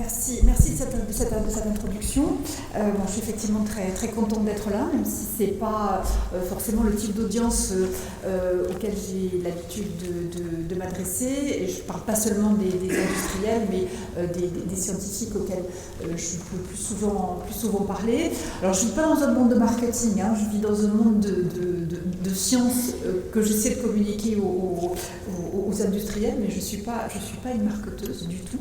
Merci de cette introduction. Je suis effectivement très contente d'être là, même si ce n'est pas forcément le type d'audience auquel j'ai l'habitude de m'adresser. Et je ne parle pas seulement des industriels, mais des scientifiques auxquels je peux plus souvent parler. Alors, je ne suis pas dans un monde de marketing, je vis dans un monde de sciences que j'essaie de communiquer aux industriels, mais je ne suis pas une marketeuse du tout.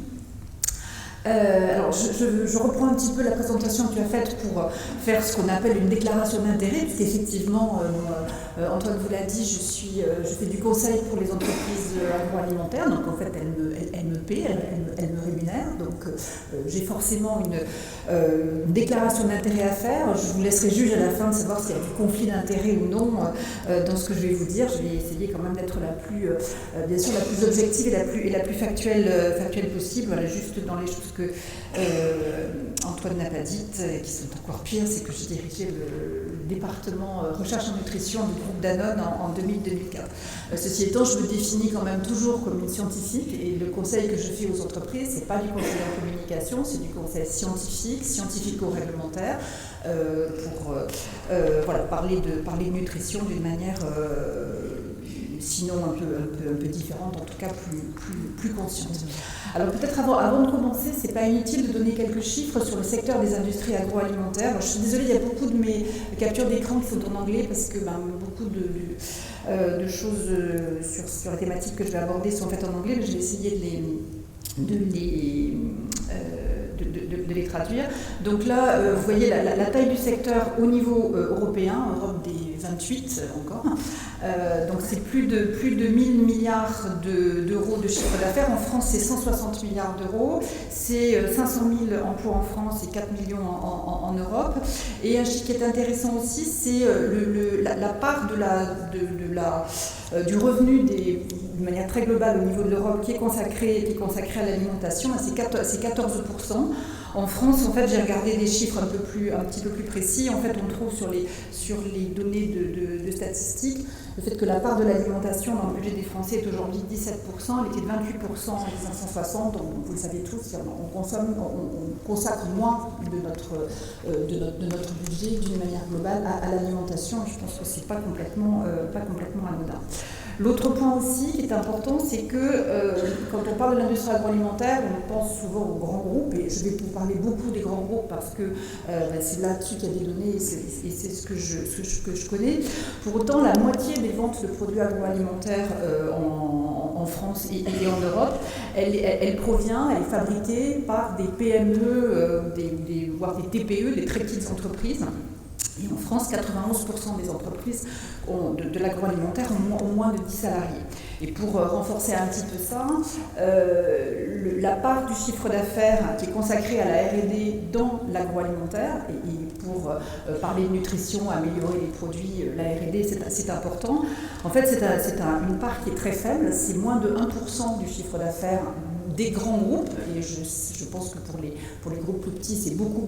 Alors, je reprends un petit peu la présentation que tu as faite pour faire ce qu'on appelle une déclaration d'intérêt, puisqu'effectivement, Antoine vous l'a dit, je fais du conseil pour les entreprises agroalimentaires, donc en fait, elles me paient, elles me rémunèrent, donc j'ai forcément une déclaration d'intérêt à faire. Je vous laisserai juge à la fin de savoir s'il y a du conflit d'intérêt ou non dans ce que je vais vous dire. Je vais essayer quand même d'être bien sûr la plus objective et la plus factuelle possible. Voilà, juste dans les choses que Antoine n'a pas dites, et qui sont encore pires, c'est que j'ai dirigé le département recherche en nutrition du groupe Danone en 2000-2004. Ceci étant, je me définis quand même toujours comme une scientifique, et le conseil que je fais aux entreprises, c'est pas du conseil en communication, c'est du conseil scientifico-réglementaire, pour parler de nutrition d'une manière sinon un peu différente, en tout cas plus consciente. Alors peut-être avant de commencer, c'est pas inutile de donner quelques chiffres sur le secteur des industries agroalimentaires. Je suis désolée, il y a beaucoup de mes captures d'écran qui sont en anglais parce que beaucoup de choses sur la thématique que je vais aborder sont faites en anglais, mais je vais essayer de les traduire. Donc là, vous voyez la taille du secteur au niveau européen, Europe des 28 encore. Donc c'est plus de 1000 milliards d'euros de chiffre d'affaires. En France, c'est 160 milliards d'euros. C'est 500 000 emplois en France et 4 millions en Europe. Et un chiffre qui est intéressant aussi, c'est la part du revenu de manière très globale au niveau de l'Europe qui est consacrée à l'alimentation. C'est 14%. En France, en fait, j'ai regardé des chiffres un petit peu plus précis. En fait, on trouve sur les données de statistiques le fait que la part de l'alimentation dans le budget des Français est aujourd'hui 17%, elle était de 28% en 1960, donc vous le savez tous, on consacre moins de notre budget d'une manière globale à l'alimentation, et je pense que c'est pas complètement anodin. L'autre point aussi qui est important, c'est que quand on parle de l'industrie agroalimentaire, on pense souvent aux grands groupes, et je vais vous parler beaucoup des grands groupes parce que c'est là-dessus qu'il y a des données et c'est ce que je connais. Pour autant, la moitié des ventes de produits agroalimentaires en France et en Europe, elle est fabriquée par des PME, voire des TPE, des très petites entreprises. Et en France, 91% des entreprises de l'agroalimentaire ont moins de 10 salariés. Et pour renforcer un petit peu ça, la part du chiffre d'affaires qui est consacrée à la R&D dans l'agroalimentaire, et pour parler de nutrition, améliorer les produits, la R&D c'est important. En fait, c'est une part qui est très faible, c'est moins de 1% du chiffre d'affaires des grands groupes, et je pense que pour les groupes plus petits, c'est beaucoup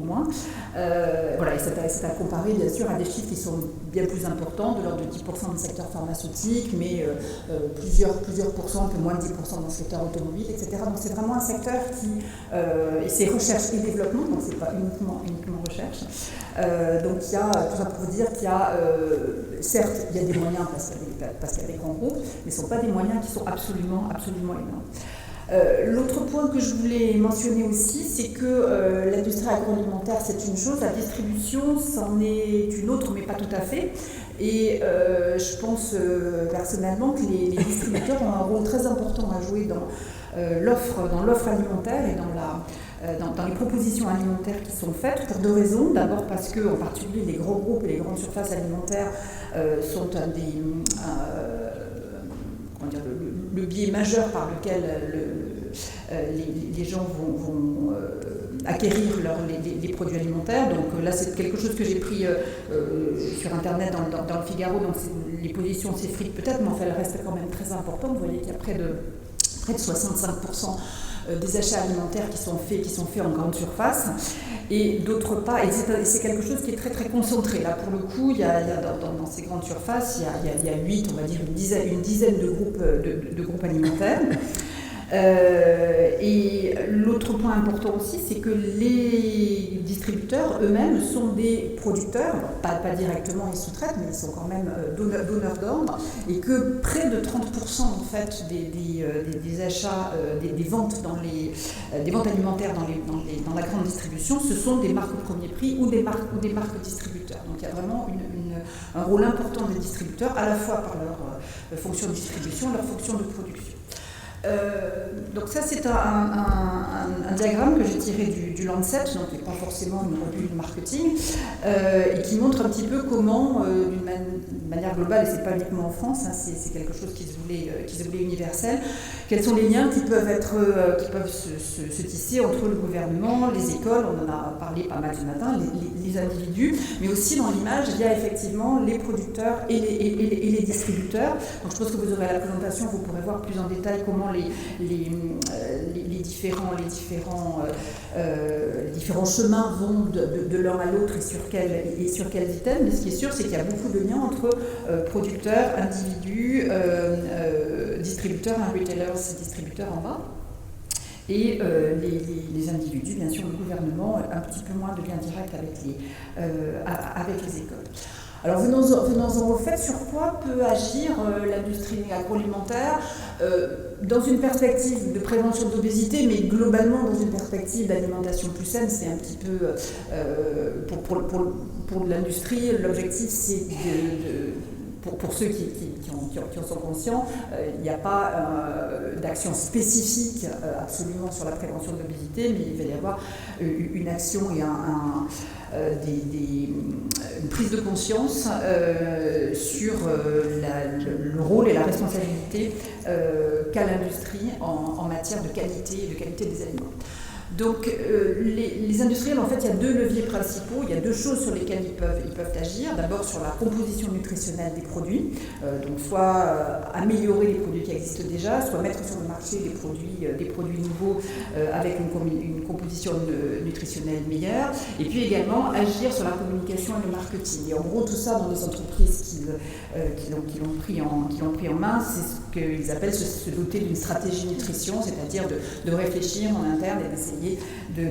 moins. Et c'est à comparer bien sûr à des chiffres qui sont bien plus importants, de l'ordre de 10% du secteur pharmaceutique, mais plusieurs pourcents, un peu moins de 10% dans le secteur automobile, etc. Donc c'est vraiment un secteur et c'est recherche et développement, donc c'est pas uniquement recherche. Donc il y a, tout ça pour vous dire qu'il y a, certes, il y a des moyens parce qu'il y a des grands groupes, mais ce ne sont pas des moyens qui sont absolument énormes. L'autre point que je voulais mentionner aussi, c'est que l'industrie agroalimentaire, c'est une chose, la distribution, c'en est une autre, mais pas tout à fait. Et je pense personnellement que les distributeurs ont un rôle très important à jouer dans l'offre alimentaire et dans les propositions alimentaires qui sont faites, pour deux raisons. D'abord parce que, en particulier, les grands groupes et les grandes surfaces alimentaires sont le biais majeur par lequel les gens vont acquérir les produits alimentaires. Donc là, c'est quelque chose que j'ai pris sur Internet dans le Figaro. Donc les positions s'effritent peut-être, mais enfin, elles restent quand même très importantes. Vous voyez qu'il y a près de 65% des achats alimentaires qui sont faits en grande surface. Et d'autre part, et c'est quelque chose qui est très très concentré. Là, pour le coup, il y a dans ces grandes surfaces, il y a 8, on va dire une dizaine de groupes alimentaires. Et l'autre point important aussi, c'est que les distributeurs eux-mêmes sont des producteurs, pas directement ils sous-traitent, mais ils sont quand même donneurs d'ordre, et que près de 30% en fait des achats, des ventes des ventes alimentaires dans la grande distribution, ce sont des marques au premier prix ou des marques distributeurs. Donc il y a vraiment un rôle important des distributeurs, à la fois par leur fonction de distribution et leur fonction de production. Donc ça c'est un diagramme que j'ai tiré du Lancet, donc qui n'est pas forcément une revue de marketing, et qui montre un petit peu comment, d'une manière globale, et c'est pas uniquement en France, hein, c'est quelque chose qui se voulait universel, quels sont les liens qui peuvent se tisser entre le gouvernement, les écoles, on en a parlé pas mal ce matin, les individus, mais aussi dans l'image, il y a effectivement les producteurs et les distributeurs. Donc je pense que vous aurez à la présentation, vous pourrez voir plus en détail comment les différents chemins vont de l'un à l'autre et sur quels items. Mais ce qui est sûr, c'est qu'il y a beaucoup de liens entre producteurs, individus, distributeurs, retailers et distributeurs en bas. Et les individus, bien sûr, le gouvernement, un petit peu moins de lien direct avec les écoles. Alors venons-en au fait, sur quoi peut agir l'industrie agroalimentaire dans une perspective de prévention de l'obésité, mais globalement dans une perspective d'alimentation plus saine. C'est un petit peu, pour l'industrie, l'objectif c'est pour ceux qui en sont conscients, il n'y a pas d'action spécifique absolument sur la prévention de l'obésité, mais il va y avoir une action et une prise de conscience sur le rôle et la responsabilité qu'a l'industrie en matière de qualité des aliments. Donc les industriels, en fait, il y a deux leviers principaux, il y a deux choses sur lesquelles ils peuvent agir. D'abord sur la composition nutritionnelle des produits, donc soit améliorer les produits qui existent déjà, soit mettre sur le marché des produits nouveaux avec une composition nutritionnelle meilleure, et puis également agir sur la communication et le marketing. Et en gros, tout ça dans les entreprises qui l'ont pris en main, c'est ce qu'ils appellent se doter d'une stratégie nutrition, c'est-à-dire de réfléchir en interne et d'essayer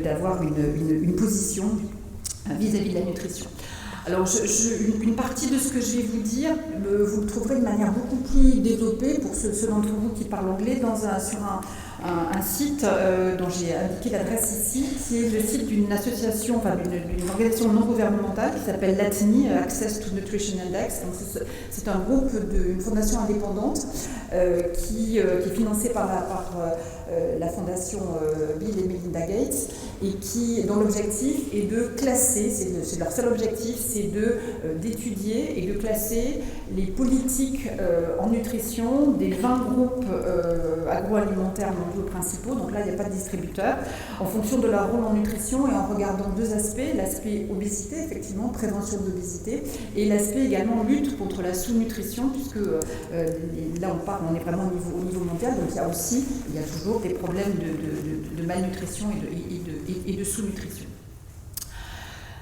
d'avoir une position vis-à-vis de la nutrition. Alors, une partie de ce que je vais vous dire, vous le trouverez de manière beaucoup plus développée pour ceux d'entre vous qui parlent anglais sur un site dont j'ai indiqué l'adresse ici, qui est le site d'une association, enfin d'une organisation non gouvernementale qui s'appelle l'ATNI, Access to Nutrition Index. Donc c'est un groupe d'une fondation indépendante qui est financée par la fondation Bill et Melinda Gates, et dont l'objectif est de classer, c'est leur seul objectif, c'est d'étudier et de classer les politiques en nutrition des 20 groupes agroalimentaires mondiaux principaux, donc là il n'y a pas de distributeur, en fonction de leur rôle en nutrition et en regardant deux aspects, l'aspect obésité, effectivement, prévention de l'obésité, et l'aspect également lutte contre la sous-nutrition, puisque là on est vraiment au niveau mondial, donc il y a toujours des problèmes de malnutrition et de sous-nutrition.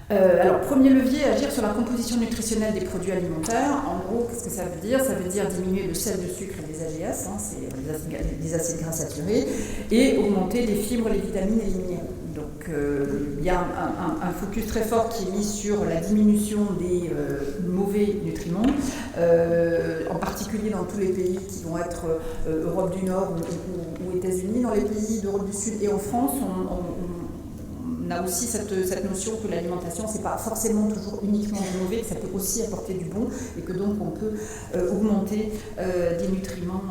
Alors, premier levier, agir sur la composition nutritionnelle des produits alimentaires. En gros, qu'est-ce que ça veut dire ? Ça veut dire diminuer le sel, le sucre et les AGS, c'est les acides gras saturés, et augmenter les fibres, les vitamines et les minéraux. Donc, il y a un focus très fort qui est mis sur la diminution des mauvais nutriments, en particulier dans tous les pays qui vont être Europe du Nord ou États-Unis. Dans les pays d'Europe du Sud et en France, on a aussi cette notion que l'alimentation, c'est pas forcément toujours uniquement du mauvais, que ça peut aussi apporter du bon, et que donc on peut augmenter des nutriments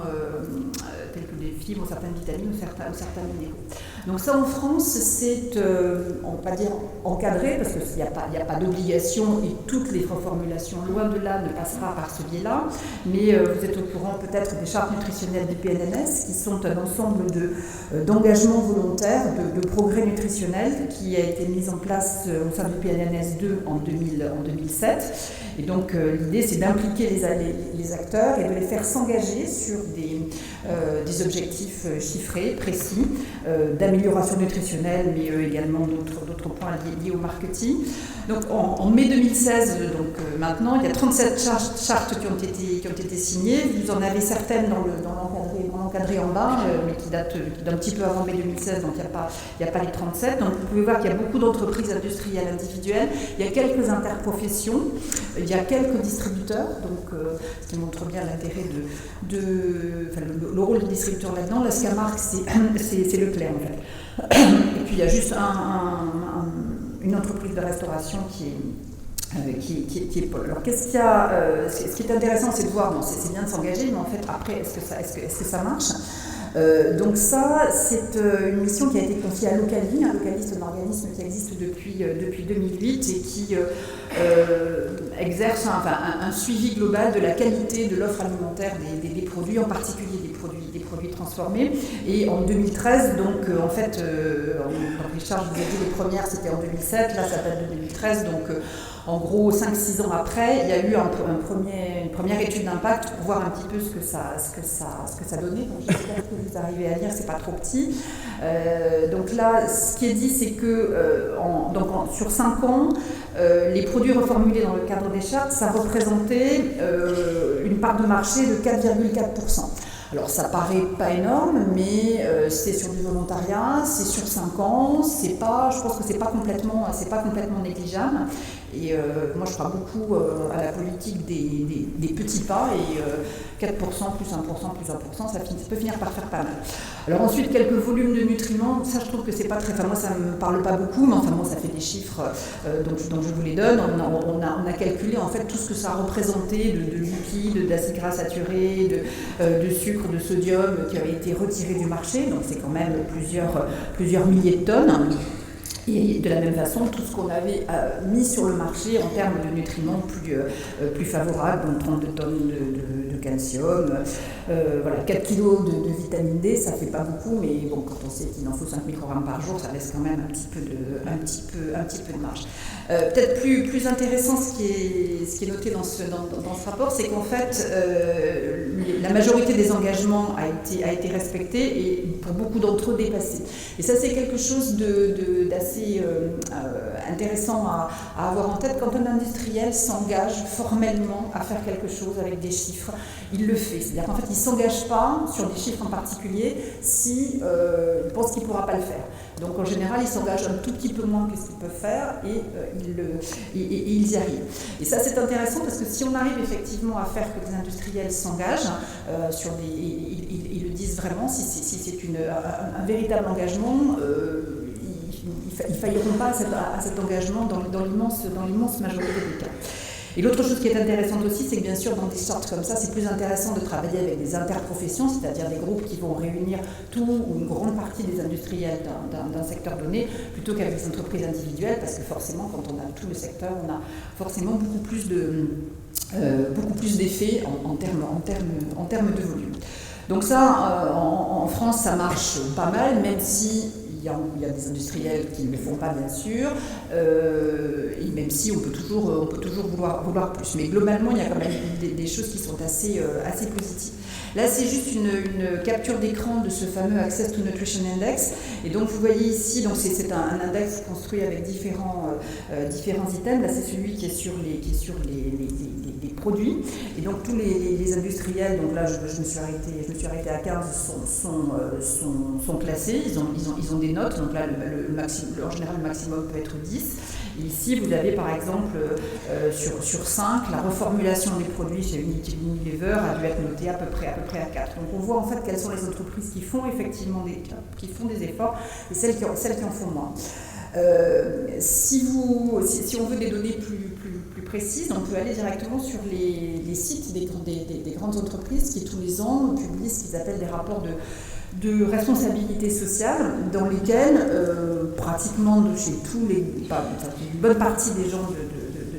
tels que des fibres, certaines vitamines ou certains minéraux. Donc ça, en France, c'est, on va pas dire encadré, parce qu'il n'y a pas d'obligation, et toutes les reformulations, loin de là, ne passera par ce biais-là, mais vous êtes au courant peut-être des chartes nutritionnelles du PNNS, qui sont un ensemble d'engagements volontaires, de progrès nutritionnels, qui a été mise en place au sein du PNNS 2 en 2007. Et donc l'idée, c'est d'impliquer les acteurs et de les faire s'engager sur des objectifs chiffrés, précis, d'amélioration nutritionnelle, mais également d'autres points liés au marketing. Donc en mai 2016, maintenant, il y a 37 chartes qui ont été signées. Vous en avez certaines dans l'encadré encadré en bas, mais qui date d'un petit peu avant mai 2016, donc il n'y a pas les 37. Donc vous pouvez voir qu'il y a beaucoup d'entreprises industrielles individuelles, il y a quelques interprofessions, il y a quelques distributeurs, donc, ce qui montre bien l'intérêt le rôle du distributeur là-dedans. La Scamarc, c'est Leclerc en fait. Et puis il y a juste une entreprise de restauration qui est Paul. Alors qu'est-ce qu'il y a ce qui est intéressant, c'est de voir, bon, c'est bien de s'engager, mais en fait après, est-ce que ça marche? Donc ça, c'est une mission qui a été confiée à Locali. Locali, c'est un organisme qui existe depuis 2008 et qui exerce un suivi global de la qualité de l'offre alimentaire des produits, en particulier des produits transformés. Et en 2013, donc en fait, Richard, je vous ai dit, les premières c'était en 2007, là ça date de 2013, donc en gros 5-6 ans après, il y a eu une première étude d'impact pour voir un petit peu ce que ça donnait. Donc j'espère que vous arrivez à lire, c'est pas trop petit. Donc là, ce qui est dit, c'est que sur 5 ans, les produits reformulés dans le cadre des chartes, ça représentait une part de marché de 4,4%. Alors ça paraît pas énorme, mais c'est sur du volontariat, c'est sur 5 ans, je pense que c'est pas complètement négligeable. Et moi je crois beaucoup à la politique des petits pas, et 4% plus 1% plus 1%, ça peut finir par faire pas mal. Alors ensuite, quelques volumes de nutriments, ça je trouve que c'est pas très... Enfin moi ça me parle pas beaucoup, mais enfin bon, ça fait des chiffres, donc je vous les donne. On a calculé en fait tout ce que ça représentait de liquide, d'acides gras saturés, de sucre, de sodium qui avait été retiré du marché, donc c'est quand même plusieurs milliers de tonnes. Et de la même façon, tout ce qu'on avait mis sur le marché en termes de nutriments plus favorables, donc 32 tonnes de calcium, 4 kg de vitamine D, ça fait pas beaucoup, mais bon, quand on sait qu'il en faut 5 microgrammes par jour, ça laisse quand même un petit peu de marge. Peut-être plus intéressant, ce qui est noté dans ce rapport, c'est qu'en fait, la majorité des engagements a été respectée et pour beaucoup d'entre eux dépassée. Et ça, c'est quelque chose d'assez intéressant à avoir en tête. Quand un industriel s'engage formellement à faire quelque chose avec des chiffres, il le fait. C'est-à-dire qu'en fait, il ne s'engage pas sur des chiffres en particulier si il pense qu'il ne pourra pas le faire. Donc en général, ils s'engagent un tout petit peu moins que ce qu'ils peuvent faire et ils y arrivent. Et ça, c'est intéressant parce que si on arrive effectivement à faire que les industriels s'engagent ils le disent vraiment, si c'est un véritable engagement, ils ne failliront pas à cet engagement dans l'immense majorité des cas. Et l'autre chose qui est intéressante aussi, c'est que bien sûr, dans des sortes comme ça, c'est plus intéressant de travailler avec des interprofessions, c'est-à-dire des groupes qui vont réunir tout ou une grande partie des industriels d'un secteur donné, plutôt qu'avec des entreprises individuelles, parce que forcément, quand on a tout le secteur, on a forcément beaucoup plus d'effets en termes de volume. Donc ça, en France, ça marche pas mal, même si il y a des industriels qui ne le font pas, bien sûr, et même si on peut toujours vouloir plus. Mais globalement, il y a quand même des choses qui sont assez positives. Là, c'est juste une capture d'écran de ce fameux Access to Nutrition Index. Et donc, vous voyez ici, donc c'est un index construit avec différents items. Là, c'est celui qui est sur les produits. Et donc, tous les industriels, donc là, je me suis arrêtée à 15, sont classés. Ils ont des notes. Donc là, en général, le maximum peut être 10. Et ici, vous avez par exemple sur 5, la reformulation des produits chez Unilever a dû être notée à peu près à 4. Donc on voit en fait quelles sont les entreprises qui font effectivement des efforts et celles qui en font moins. Si on veut des données plus précises, on peut aller directement sur les sites des grandes entreprises qui tous les ans publient ce qu'ils appellent des rapports de responsabilité sociale, dans lesquels pratiquement chez une bonne partie des gens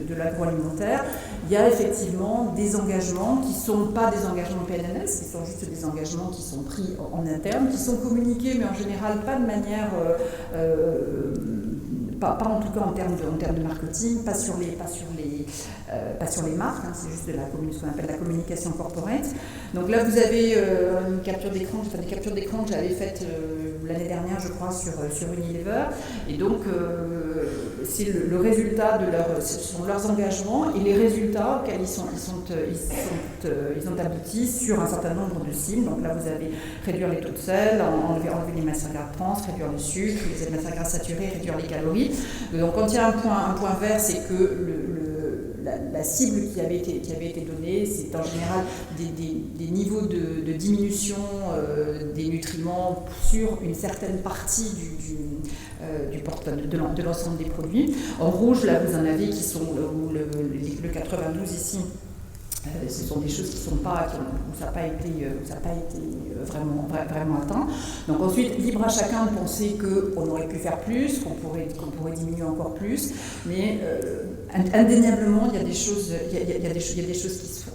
de l'agroalimentaire, il y a effectivement des engagements qui ne sont pas des engagements PNNS, qui sont juste des engagements qui sont pris en interne, qui sont communiqués, mais en général pas de manière, pas en tout cas en termes de marketing, pas sur les marques, c'est juste ce qu'on appelle la communication corporate. Donc là, vous avez une capture d'écran, des captures d'écran que j'avais faites l'année dernière, je crois, sur Unilever. Et donc, c'est le résultat ce sont leurs engagements et les résultats auxquels ils ont abouti sur un certain nombre de cibles. Donc là, vous avez réduire les taux de sel, enlever les matières grasses trans, réduire le sucre, les matières grasses saturées, réduire les calories. Donc quand il y a un point vert, c'est que la cible qui avait été donnée, c'est en général des niveaux de diminution des nutriments sur une certaine partie du portefeuille de l'ensemble des produits. En rouge, là, vous en avez qui sont le 92 ici. Ce sont des choses où ça n'a pas été vraiment atteint. Donc ensuite, libre à chacun de penser qu'on aurait pu faire plus, qu'on pourrait diminuer encore plus, mais indéniablement, il y a des choses qui se font.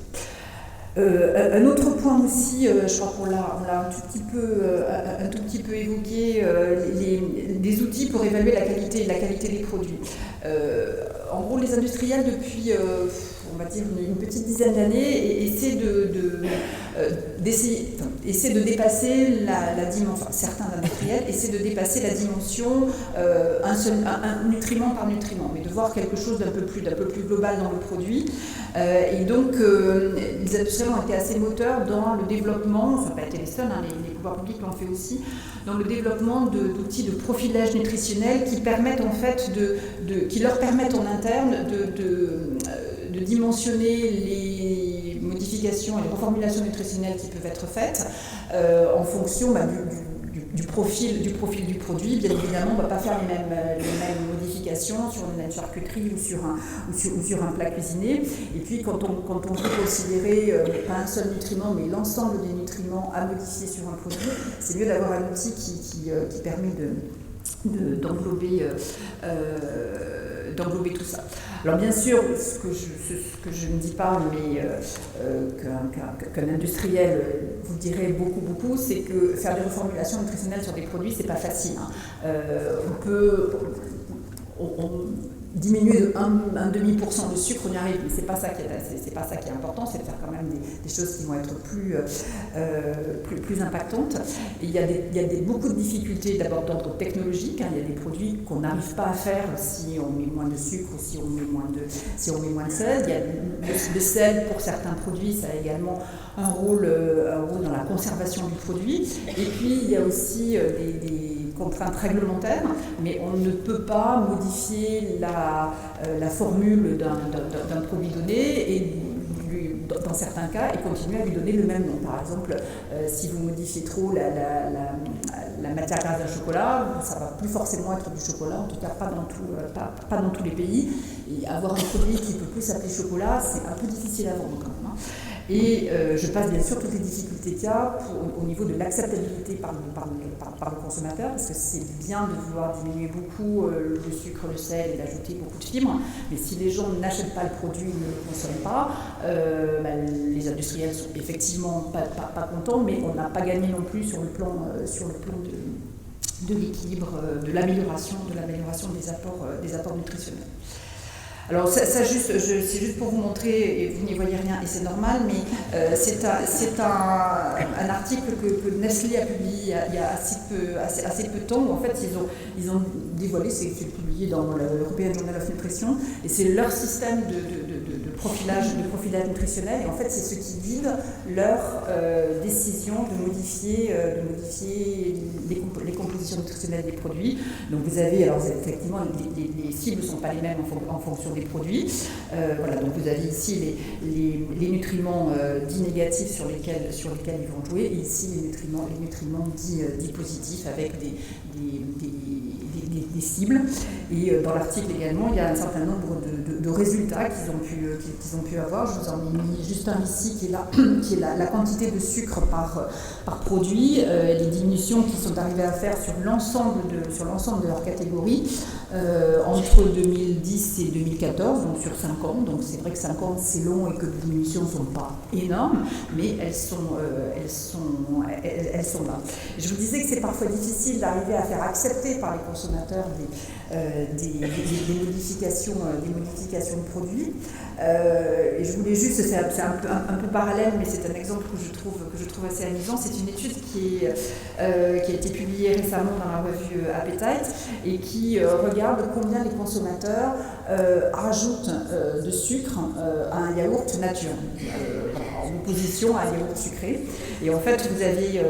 Un autre point aussi, je crois qu'on l'a un tout petit peu évoqué, les outils pour évaluer la qualité des produits. En gros, les industriels, depuis on va dire une petite dizaine d'années, essaient de dépasser la dimension. Certains industriels essaient de dépasser la dimension un nutriment par nutriment, mais de voir quelque chose d'un peu plus global dans le produit. Et donc, les industriels ont été assez moteurs dans le développement, ça n'a pas été les seuls, les pouvoirs publics l'ont fait aussi, dans le développement d'outils de profilage nutritionnel qui permettent en fait qui leur permettent en interne de dimensionner les modifications et les reformulations nutritionnelles qui peuvent être faites en fonction du profil du produit. Bien évidemment, on ne va pas faire les mêmes modifications sur une charcuterie ou sur un plat cuisiné. Et puis, quand on peut considérer pas un seul nutriment, mais l'ensemble des nutriments à modifier sur un produit, c'est mieux d'avoir un outil qui permet d'englober tout ça. Alors bien sûr, ce que je ne dis pas, mais qu'un industriel vous dirait beaucoup, c'est que faire des reformulations nutritionnelles sur des produits, c'est pas facile. On peut diminuer de 1,5% de sucre, on y arrive, mais c'est pas ça qui est important, c'est de faire quand même des choses qui vont être plus impactantes. Et il y a beaucoup de difficultés d'abord d'ordre technologique, il y a des produits qu'on n'arrive pas à faire si on met moins de sucre ou si on met moins de sel. Il y a le sel pour certains produits, ça a également un rôle dans la conservation du produit. Et puis il y a aussi des contraintes réglementaires, mais on ne peut pas modifier la formule d'un produit donné et dans certains cas et continuer à lui donner le même nom. Par exemple, si vous modifiez trop la matière grasse d'un chocolat, ça ne va plus forcément être du chocolat, en tout cas pas dans tous les pays. Et avoir un produit qui ne peut plus s'appeler chocolat, c'est un peu difficile à vendre quand même. Et je passe bien sûr toutes les difficultés qu'il y a au niveau de l'acceptabilité par le consommateur, parce que c'est bien de vouloir diminuer beaucoup le sucre, le sel et d'ajouter beaucoup de fibres, mais si les gens n'achètent pas le produit, ne le consomment pas, les industriels sont effectivement pas contents, mais on n'a pas gagné non plus sur le plan de l'équilibre, de l'amélioration des apports nutritionnels. Alors c'est juste pour vous montrer, et vous n'y voyez rien et c'est normal, mais c'est un article que Nestlé a publié il y a assez peu de temps, où en fait ils ont dévoilé, c'est publié dans l'European Journal of Nutrition, et c'est leur système de profilage nutritionnel, et en fait c'est ce qui guide leur décision de modifier les compositions nutritionnelles des produits. Donc vous avez, alors effectivement les cibles ne sont pas les mêmes en fonction des produits. Voilà, donc vous avez ici les nutriments dits négatifs sur lesquels ils vont jouer, et ici les nutriments dits positifs avec des cibles. Et dans l'article également, il y a un certain nombre de résultats qu'ils ont pu avoir. Je vous en ai mis juste un ici qui est la quantité de sucre par produit, les diminutions qu'ils sont arrivés à faire sur l'ensemble de leur catégorie entre 2010 et 2014, donc sur 5 ans. Donc c'est vrai que 5 ans c'est long et que les diminutions ne sont pas énormes, mais elles sont là. Je vous disais que c'est parfois difficile d'arriver à faire accepter par les consommateurs l'heure des modifications de produits. Et je voulais juste, c'est un peu parallèle, mais c'est un exemple que je trouve assez amusant. C'est une étude qui a été publiée récemment dans la revue Appetite et qui regarde combien les consommateurs rajoutent de sucre à un yaourt nature, en opposition à un yaourt sucré. Et en fait, vous avez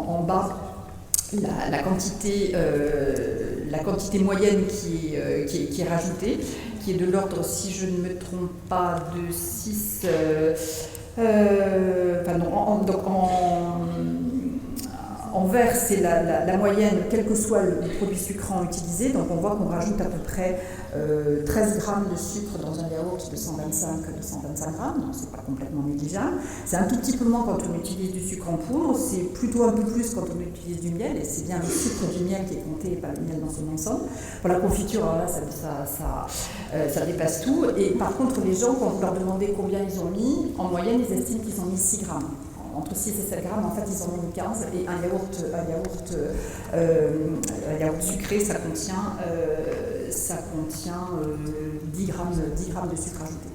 en bas la quantité moyenne qui est rajoutée, qui est de l'ordre, si je ne me trompe pas, de 6... en vert, c'est la moyenne, quel que soit le produit sucrant utilisé. Donc on voit qu'on rajoute à peu près 13 grammes de sucre dans un yaourt de 125 grammes, donc c'est pas complètement négligeable. C'est un tout petit peu moins quand on utilise du sucre en poudre, c'est plutôt un peu plus quand on utilise du miel, et c'est bien le sucre du miel qui est compté et pas le miel dans son ensemble. Pour la confiture, alors là, ça dépasse tout. Et par contre, les gens, quand vous leur demandez combien ils ont mis, en moyenne, ils estiment qu'ils ont mis 6 grammes. Entre 6 et 7 grammes, en fait, ils en ont mis 15. Et un yaourt sucré, ça contient 10 grammes de sucre ajouté.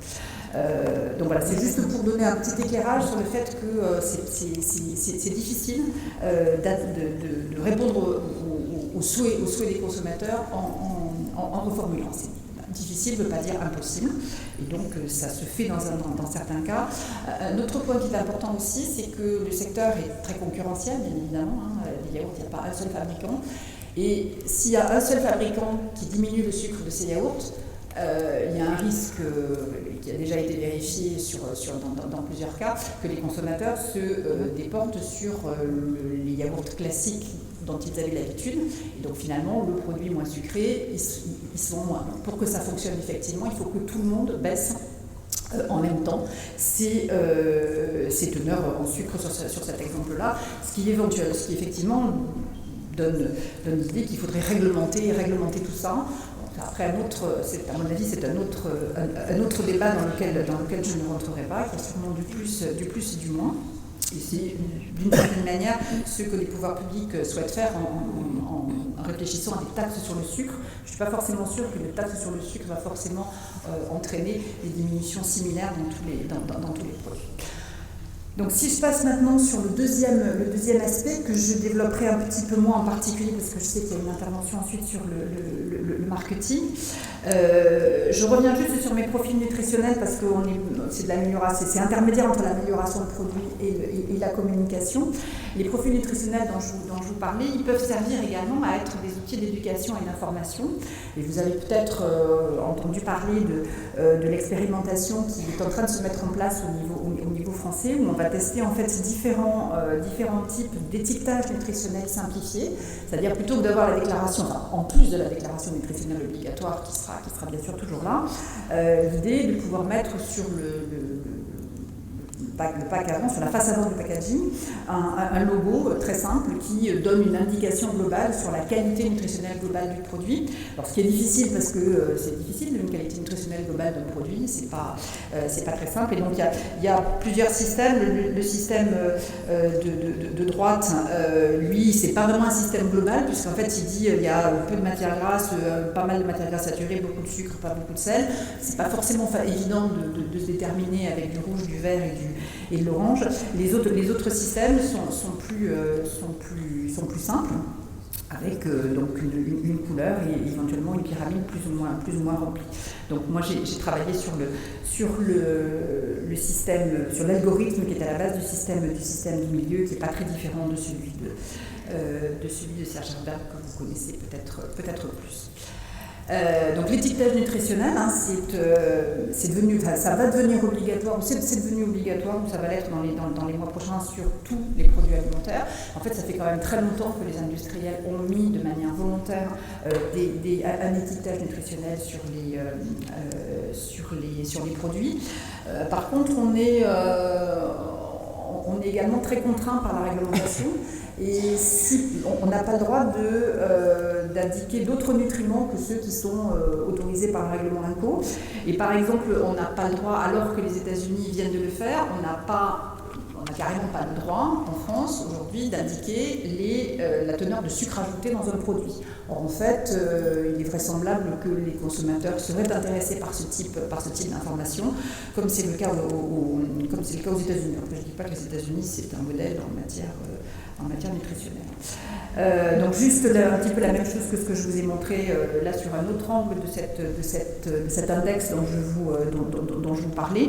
Donc voilà, c'est juste pour donner un petit éclairage sur le fait que c'est difficile de répondre aux souhaits des consommateurs en reformulant. Difficile ne veut pas dire impossible, et donc ça se fait dans certains cas. Un autre point qui est important aussi, c'est que le secteur est très concurrentiel, bien évidemment. Les yaourts, il n'y a pas un seul fabricant. Et s'il y a un seul fabricant qui diminue le sucre de ses yaourts, il y a un risque qui a déjà été vérifié dans plusieurs cas, que les consommateurs se déportent sur les yaourts classiques dont ils avaient l'habitude, et donc finalement le produit moins sucré, ils se vend moins. Donc, pour que ça fonctionne effectivement, il faut que tout le monde baisse en même temps ses teneurs en sucre sur cet exemple-là, ce qui effectivement donne l'idée qu'il faudrait réglementer tout ça. Après, à mon avis, c'est un autre débat dans lequel je ne rentrerai pas, qui est sûrement du plus et du moins. Et c'est d'une certaine manière ce que les pouvoirs publics souhaitent faire en réfléchissant à des taxes sur le sucre. Je ne suis pas forcément sûre que les taxes sur le sucre va forcément entraîner des diminutions similaires dans tous les produits. Donc si je passe maintenant sur le deuxième aspect que je développerai un petit peu moins en particulier parce que je sais qu'il y a une intervention ensuite sur le marketing. Je reviens juste sur mes profils nutritionnels parce que c'est de l'amélioration, c'est intermédiaire entre l'amélioration de produits et la communication. Les profils nutritionnels dont je vous parlais, ils peuvent servir également à être des outils d'éducation et d'information. Et vous avez peut-être entendu parler de l'expérimentation qui est en train de se mettre en place au niveau français, où on va tester en fait différents types d'étiquetage nutritionnel simplifié, c'est-à-dire plutôt que d'avoir la déclaration, en plus de la déclaration nutritionnelle obligatoire qui sera bien sûr toujours là, l'idée est de pouvoir mettre sur le pack avant, sur la face avant du packaging, un logo très simple qui donne une indication globale sur la qualité nutritionnelle globale du produit. Alors ce qui est difficile parce que c'est difficile, une qualité nutritionnelle globale d'un produit, c'est pas très simple. Et donc il y a plusieurs systèmes. Le système de droite, lui, c'est pas vraiment un système global, puisqu'en fait il dit il y a peu de matière grasse, pas mal de matière grasse saturée, beaucoup de sucre, pas beaucoup de sel. C'est pas forcément évident de se déterminer avec du rouge, du vert et de l'orange. Les autres systèmes sont plus simples, avec donc une couleur et éventuellement une pyramide plus ou moins remplie. Donc moi j'ai travaillé sur le système, sur l'algorithme qui est à la base du système du milieu, qui n'est pas très différent de celui de Serge Herbert que vous connaissez peut-être plus. Donc l'étiquetage nutritionnel, ça va devenir obligatoire, ou c'est devenu obligatoire, ou ça va l'être dans les mois prochains sur tous les produits alimentaires. En fait, ça fait quand même très longtemps que les industriels ont mis de manière volontaire un étiquetage nutritionnel sur les produits. Par contre, on est également très contraint par la réglementation. Et on n'a pas le droit d'indiquer d'autres nutriments que ceux qui sont autorisés par le règlement INCO. Et par exemple, on n'a pas le droit, alors que les États-Unis viennent de le faire, on n'a pas n'a carrément pas le droit, en France, aujourd'hui, d'indiquer la teneur de sucre ajouté dans un produit. Or, en fait, il est vraisemblable que les consommateurs seraient intéressés par ce type d'information, comme c'est le cas aux États-Unis. Je ne dis pas que les États-Unis, c'est un modèle en matière nutritionnelle. Donc juste un petit peu la même chose que ce que je vous ai montré là sur un autre angle de cet index dont je vous parlais.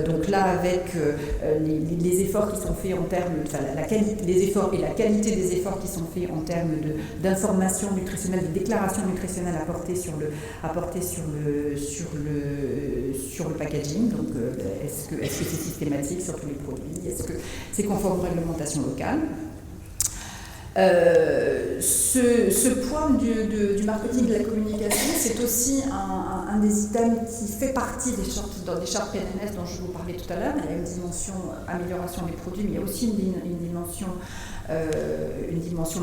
Donc là avec les efforts qui sont faits en termes, les efforts et la qualité des efforts qui sont faits en termes d'information nutritionnelle, de déclaration nutritionnelle apportée sur le packaging. Donc est-ce que c'est systématique sur tous les produits? Est-ce que c'est conforme aux réglementations locales? Ce point du marketing de la communication, c'est aussi un des items qui fait partie des chartes PNNS dont je vous parlais tout à l'heure. Il y a une dimension amélioration des produits, mais il y a aussi une dimension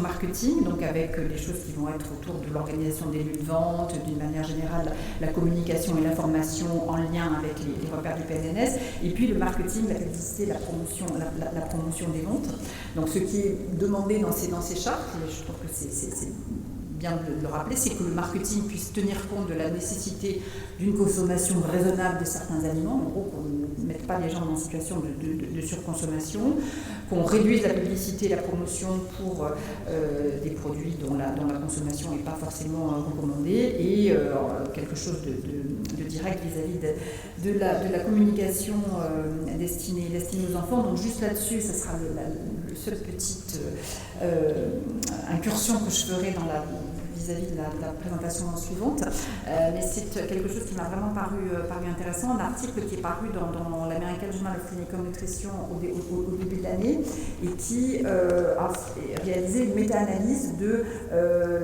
marketing, donc avec des choses qui vont être autour de l'organisation des lieux de vente, d'une manière générale, la communication et l'information en lien avec les repères du PNNS, et puis le marketing, la publicité, la promotion des ventes. Donc ce qui est demandé dans ces chartes, et je trouve que c'est bien de le rappeler, c'est que le marketing puisse tenir compte de la nécessité d'une consommation raisonnable de certains aliments, en gros qu'on ne mette pas les gens en situation de surconsommation, qu'on réduise la publicité et la promotion pour des produits dont la consommation n'est pas forcément recommandée, et quelque chose de direct vis-à-vis de la communication destinée aux enfants. Donc juste là-dessus, ça sera le seule petite incursion que je ferai vis-à-vis de la présentation suivante, mais c'est quelque chose qui m'a vraiment paru intéressant, un article qui est paru dans l'American Journal of Clinical Nutrition au début de l'année et qui a réalisé une méta-analyse de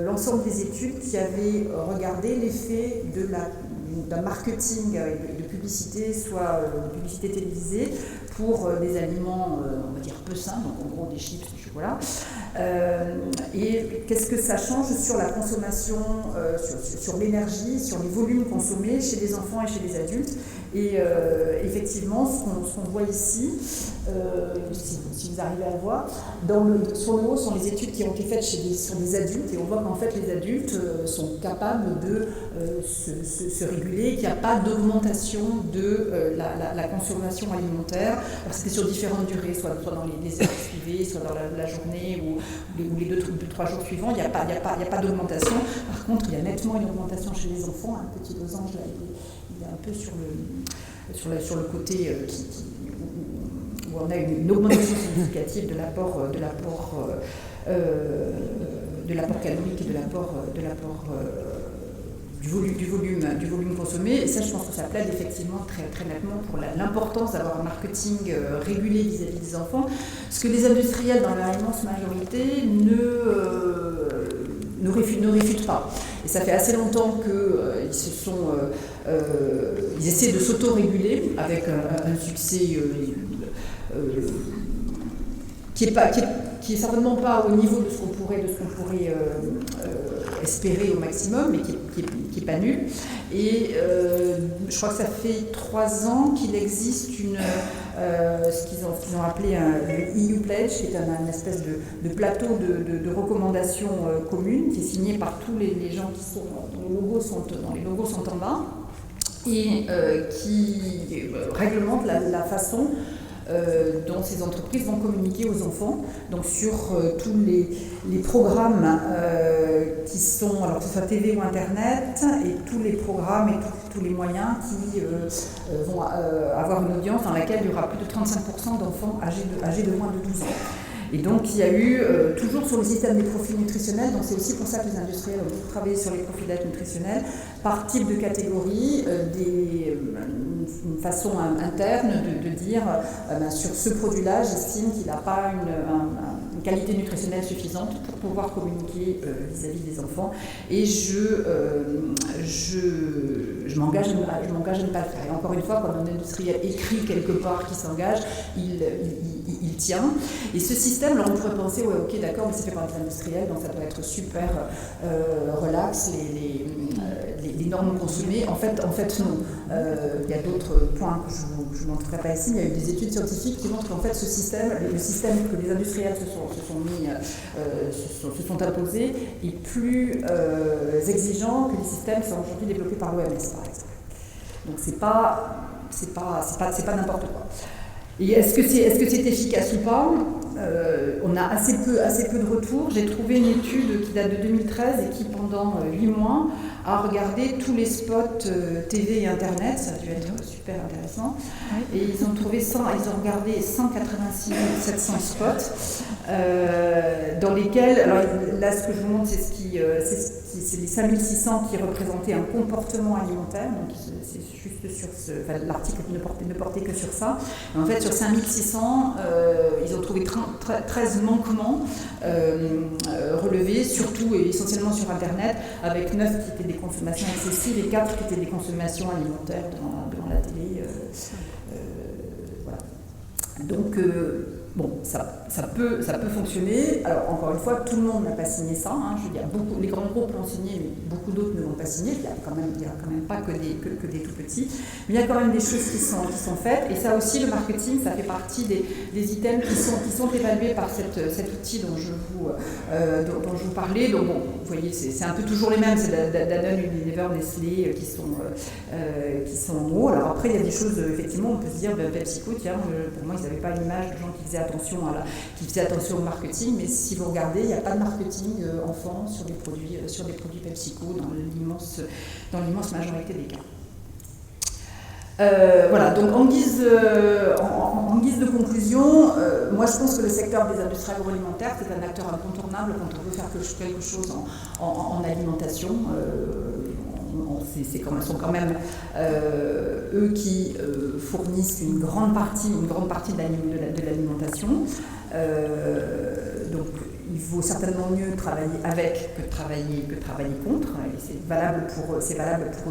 l'ensemble des études qui avaient regardé l'effet d'un marketing de publicité, soit de publicité télévisée, pour des aliments, on va dire, peu sains, donc en gros des chips, du chocolat. Et qu'est-ce que ça change sur la consommation, sur l'énergie, sur les volumes consommés chez les enfants et chez les adultes. Et effectivement, ce qu'on voit ici, si vous arrivez à le voir, sur le haut sont les études qui ont été faites sur les adultes, et on voit qu'en fait les adultes sont capables de se réguler, qu'il n'y a pas d'augmentation de la consommation alimentaire. Alors c'était sur différentes durées, soit dans les heures suivies, soit dans la journée ou les 2-3 jours suivants, il n'y a pas d'augmentation. Par contre, il y a nettement une augmentation chez les enfants. Un petit losange là, il est un peu sur le côté où on a une augmentation significative de l'apport calorique et de l'apport du volume consommé. Et ça, je pense que ça plaide effectivement très, très nettement pour l'importance d'avoir un marketing régulé vis-à-vis des enfants, ce que les industriels, dans leur immense majorité, ne réfutent pas. Et ça fait assez longtemps qu'ils essaient de s'auto-réguler avec un succès qui est certainement pas au niveau de ce qu'on pourrait espérer au maximum, mais qui est pas nul. Et je crois que ça fait 3 ans qu'il existe ce qu'ils ont appelé le EU Pledge, qui est une espèce de plateau de recommandations communes, qui est signé par tous les gens dont les logos sont en bas, et qui réglemente la façon dont ces entreprises vont communiquer aux enfants, donc sur tous les programmes qui sont, alors que ce soit TV ou Internet, et tous les programmes et tous les moyens qui vont avoir une audience dans laquelle il y aura plus de 35% d'enfants âgés de moins de 12 ans. Et donc il y a eu, toujours sur le système des profils nutritionnels, donc c'est aussi pour ça que les industriels ont beaucoup travaillé sur les profils nutritionnels, par type de catégorie, une façon interne de dire sur ce produit-là, j'estime qu'il n'a pas une qualité nutritionnelle suffisante pour pouvoir communiquer vis-à-vis des enfants, et je m'engage à ne pas le faire. Et encore une fois, quand un industriel écrit quelque part qu'il s'engage, il tient. Et ce système, alors on pourrait penser, ouais, ok, d'accord, mais c'est fait par des industriels, donc ça doit être super relax, les normes consommées. En fait, non. Il y a d'autres points que je ne montrerai pas ici. Il y a eu des études scientifiques qui montrent qu'en fait le système que les industriels se sont imposés est plus exigeant que les systèmes qui sont aujourd'hui développés par l'OMS, par exemple. Donc c'est pas n'importe quoi. Et est-ce que c'est efficace ou pas? On a assez peu de retours. J'ai trouvé une étude qui date de 2013 et qui, pendant 8 mois, a regardé tous les spots TV et Internet. Ça a dû être super intéressant. Oui. Et ils ont regardé 186 700 spots dans lesquels, alors là, ce que je vous montre, c'est les 5600 qui représentaient un comportement alimentaire. Donc c'est juste sur l'article ne portait que sur ça. Et en fait, sur 5600, ils ont trouvé 13 manquements relevés, surtout et essentiellement sur Internet, avec 9 qui étaient des consommations excessives et 4 qui étaient des consommations alimentaires devant la télé. Voilà. Donc, bon, ça peut fonctionner. Alors, encore une fois, tout le monde n'a pas signé ça. Hein. Je veux dire, les grands groupes l'ont signé, mais beaucoup d'autres ne l'ont pas signé. Il n'y a quand même pas que des tout petits. Mais il y a quand même des choses qui sont faites. Et ça aussi, le marketing, ça fait partie des items qui sont évalués par cet outil dont je vous parlais. Donc, bon, vous voyez, c'est un peu toujours les mêmes. C'est Danone, Unilever, Nestlé qui sont en haut. Alors après, il y a des choses, effectivement, on peut se dire, PepsiCo, tiens, pour moi, ils n'avaient pas l'image de gens qui faisaient attention au marketing, mais si vous regardez, il n'y a pas de marketing enfant sur des produits PepsiCo dans l'immense majorité des cas. Voilà, donc en guise de conclusion, moi je pense que le secteur des industries agroalimentaires, c'est un acteur incontournable quand on veut faire quelque chose en alimentation. Ce sont quand même eux qui fournissent une grande partie de l'alimentation. Donc il vaut certainement mieux travailler avec que travailler contre, et c'est valable pour eux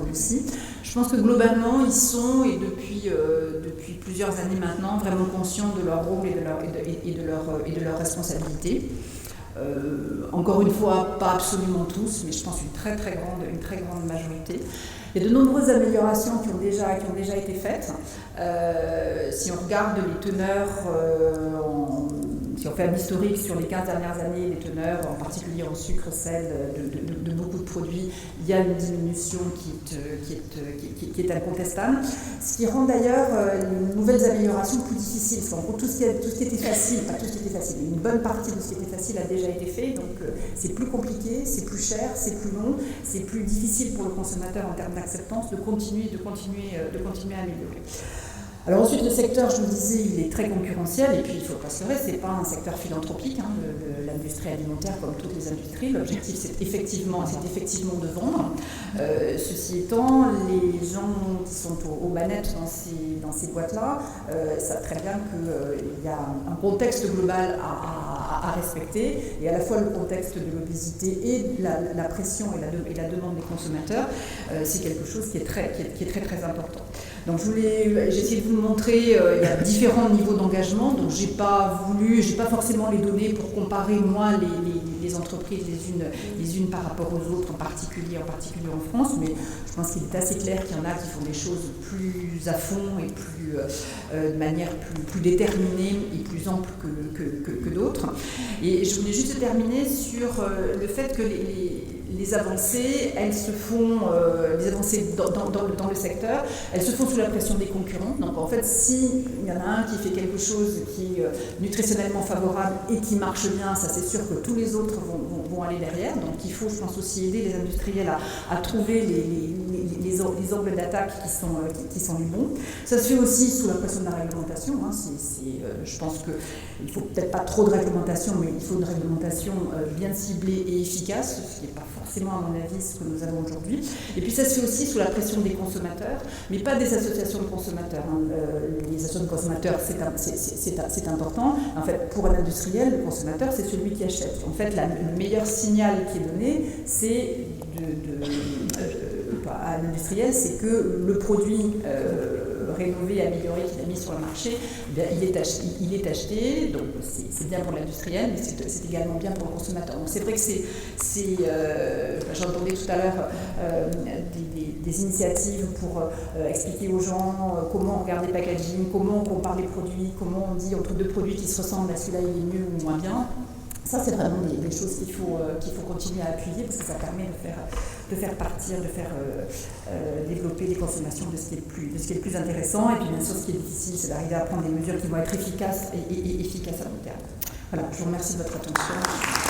aussi. Je pense que globalement ils sont, et depuis plusieurs années maintenant, vraiment conscients de leur rôle et de leur responsabilité. Encore une fois, pas absolument tous, mais je pense une très grande majorité. Il y a de nombreuses améliorations qui ont déjà été faites. Si on regarde les teneurs, si on fait un historique sur les 15 dernières années, les teneurs, en particulier en sucre, sel, de beaucoup de produits, il y a une diminution qui est incontestable. Ce qui rend d'ailleurs les nouvelles améliorations plus difficiles. Parce qu'en gros, tout ce qui était facile, pas tout ce qui était facile, une bonne partie de ce qui était facile a déjà été fait, donc c'est plus compliqué, c'est plus cher, c'est plus long, c'est plus difficile pour le consommateur en termes d'acceptance de continuer à améliorer. Alors ensuite, le secteur, je vous le disais, il est très concurrentiel, et puis il ne faut pas se leurrer, ce n'est pas un secteur philanthropique, hein, l'industrie alimentaire comme toutes les industries. L'objectif, c'est effectivement de vendre. Ceci étant, les gens qui sont aux manettes dans ces boîtes-là savent très bien qu'il y a un contexte global à respecter, et à la fois le contexte de l'obésité et la pression et la demande des consommateurs, c'est quelque chose qui est très important. Donc j'ai essayé de vous montrer, il y a différents niveaux d'engagement, donc j'ai pas forcément les données pour comparer moi les entreprises les unes par rapport aux autres, en particulier en France, mais je pense qu'il est assez clair qu'il y en a qui font des choses plus à fond et de manière plus déterminée et plus ample que d'autres. Et je voulais juste terminer sur le fait que les avancées, elles se font, les avancées dans le secteur, elles se font sous la pression des concurrents. Donc en fait, s'il y en a un qui fait quelque chose qui est nutritionnellement favorable et qui marche bien, ça c'est sûr que tous les autres vont aller derrière. Donc il faut, je pense, aussi aider les industriels à trouver les angles d'attaque qui sont les bons. Ça se fait aussi sous la pression de la réglementation. Hein. Je pense qu'il ne faut peut-être pas trop de réglementation, mais il faut une réglementation bien ciblée et efficace, ce qui n'est pas forcément, à mon avis, ce que nous avons aujourd'hui. Et puis ça se fait aussi sous la pression des consommateurs, mais pas des associations de consommateurs. Hein. Les associations de consommateurs, c'est important. En fait, pour un industriel, le consommateur, c'est celui qui achète. En fait, le meilleur signal qui est donné, c'est à l'industriel, c'est que le produit rénové, amélioré qu'il a mis sur le marché, eh bien, il est acheté, donc c'est bien pour l'industriel, mais c'est également bien pour le consommateur. Donc c'est vrai que j'entendais tout à l'heure des initiatives pour expliquer aux gens comment on regarde les packaging, comment on compare les produits, comment on dit entre deux produits qui se ressemblent, est-ce que là il est mieux ou moins bien. Ça, c'est vraiment des choses qu'il faut continuer à appuyer parce que ça permet de faire développer les consommations de ce qui est le plus intéressant. Et puis bien sûr, ce qui est difficile, c'est d'arriver à prendre des mesures qui vont être efficaces et efficaces à long terme. Voilà, je vous remercie de votre attention.